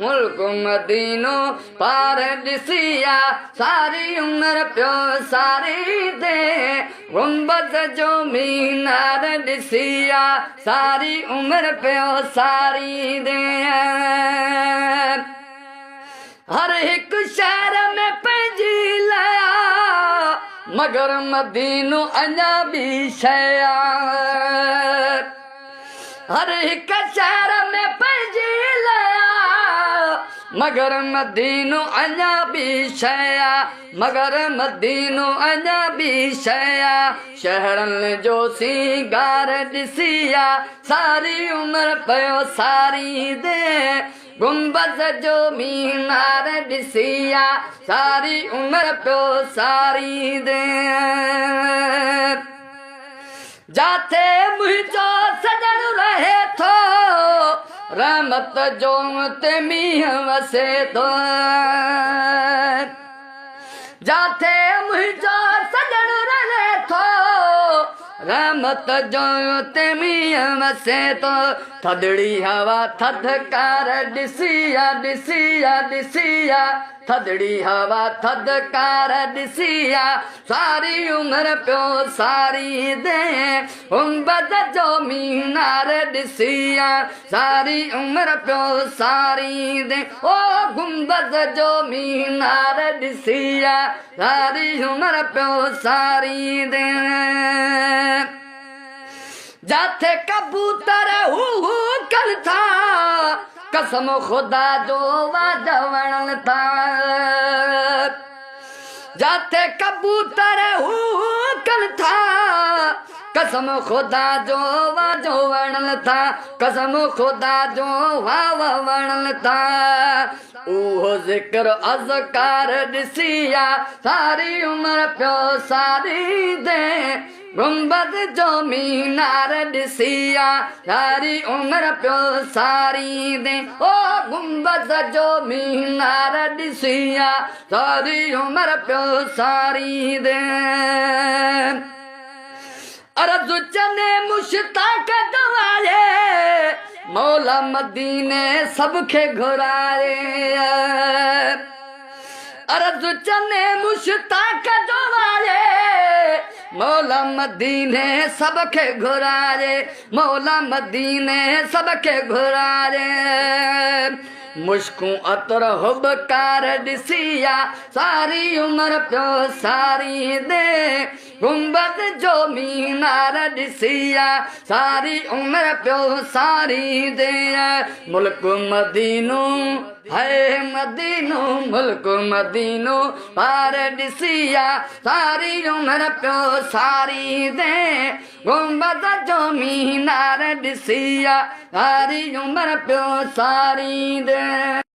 मुल्क मदीनो पार ॾिसिया सारी उम्र पियो सारी दे गुंबद जो मीनार ॾिसिया सारी उम्र पियो सारी दे हर एक शहर में पंहिंजी लया मगर मदीनो अञा भी शया हर एक शहर में पंहिंजी लया मगर मदीनो अञा भी शया मगर मदीनो अञा भी शया शहरनि जो सिंगार ॾिसिया सारी उम्र पियो सारी दे गुंबद जो मीनार ॾिसिया सारी उम्र पियो सारी दे जाते मुंहिंजो सजन रहे थो रहमत जो ते मींहुं वसे थो जाते मुंहिंजो सजन रहे थो रहमत जो ते मींहुं वसे थो थदड़ी हवा थदकार ॾिसिया ॾिसिया ॾिसिया थदड़ी हवा थदकार ॾिसिया सारी उम्र पियो सारी दे गुंबद जो मीनार ॾिसिया सारी उम्र पियो सारी दे ओ गुंबद जो मीनार ॾिसिया सारी उम्र पियो सारी दे जाते कबूतर हू कन था कसम खुदा जो वाजवण था जाते कबूतर हू कन था कसम खुदा जो वाजवण था कसम खुदा जो वावण था उहो ज़िक्र अज़कार ॾिसिया सारी उम्र पियो सारी दे गुंबद जो मीनार ॾिसिया सारी उम्र पियो सारी दे ओ गुंबद जो मीनार ॾिसिया सारी उम्र पियो सारी दे अर्ज़ चने मुश्ताक दवाए मौला मदीने सबके घुराए अर्ज़ चने मुश्ताक दवाए मौला मदीने सबके घुराए मौला मदीने सबके घुराए मुश्कूं अतर हुबकार ॾिसिया सारी उम्र पियो सारी दे गुंबद जो मीनार ॾिसिया सारी उम्र पियो सारी दे मुल्क मदीनो है मदीनो मुल्क मदीनो पार ॾिसिया सारी उम्र पियो सारी दे गुंबद जो मीनार ॾिसिया सारी उम्र पियो सारी दे